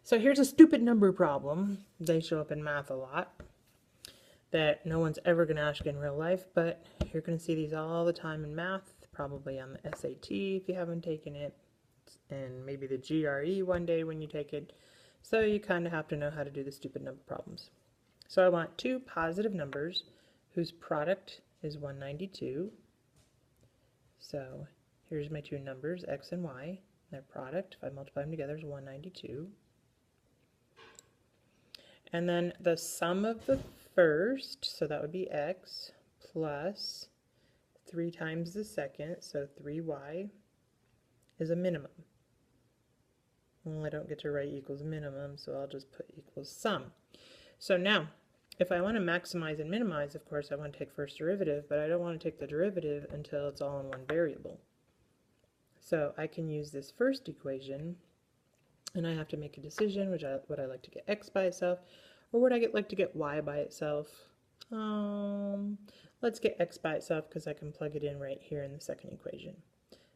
So here's a stupid number problem. They show up in math a lot that no one's ever going to ask in real life, but you're going to see these all the time in math, probably on the SAT if you haven't taken it, and maybe the GRE one day when you take it. So you kind of have to know how to do the stupid number problems. So I want two positive numbers whose product is 192. So here's my two numbers, x and y. Their product, if I multiply them together, is 192. And then the sum of the first, so that would be x, plus 3 times the second, so 3y, is a minimum. Well, I don't get to write equals minimum, so I'll just put equals sum. So now, if I want to maximize and minimize, of course, I want to take first derivative, but I don't want to take the derivative until it's all in one variable. So I can use this first equation, and I have to make a decision, would I like to get x by itself, or would I like to get y by itself? Let's get x by itself because I can plug it in right here in the second equation.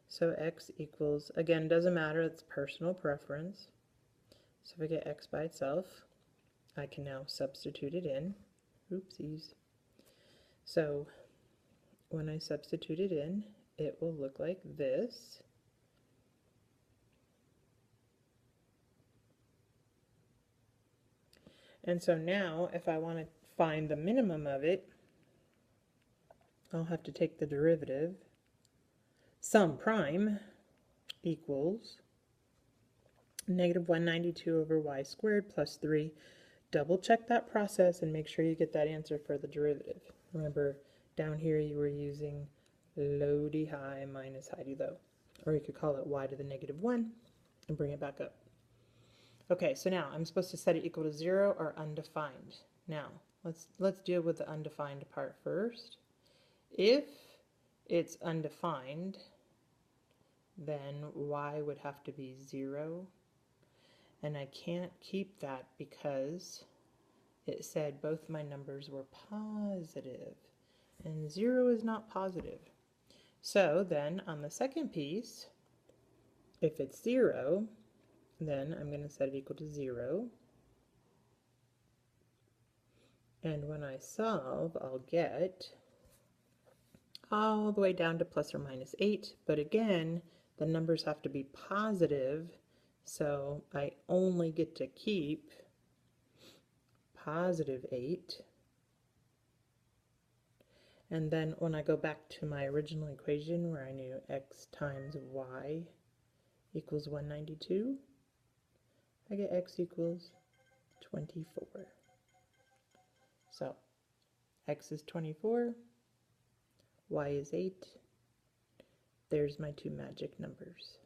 So x equals, again, doesn't matter, it's personal preference. So if I get x by itself, I can now substitute it in. Oopsies. So when I substitute it in, it will look like this. And so now, if I want to find the minimum of it, I'll have to take the derivative. Sum prime equals negative 192 over y squared plus 3. Double check that process and make sure you get that answer for the derivative. Remember, down here you were using low d high minus high d low. Or you could call it y to the negative 1 and bring it back up. Okay, so now I'm supposed to set it equal to 0 or undefined. Now, let's deal with the undefined part first. If it's undefined, then y would have to be 0. And I can't keep that because it said both my numbers were positive. And 0 is not positive. So then on the second piece, if it's 0, then I'm going to set it equal to 0. And when I solve, I'll get all the way down to plus or minus 8. But again, the numbers have to be positive, so I only get to keep positive 8. And then when I go back to my original equation where I knew x times y equals 192, I get x equals 24. So x is 24, y is 8. There's my two magic numbers.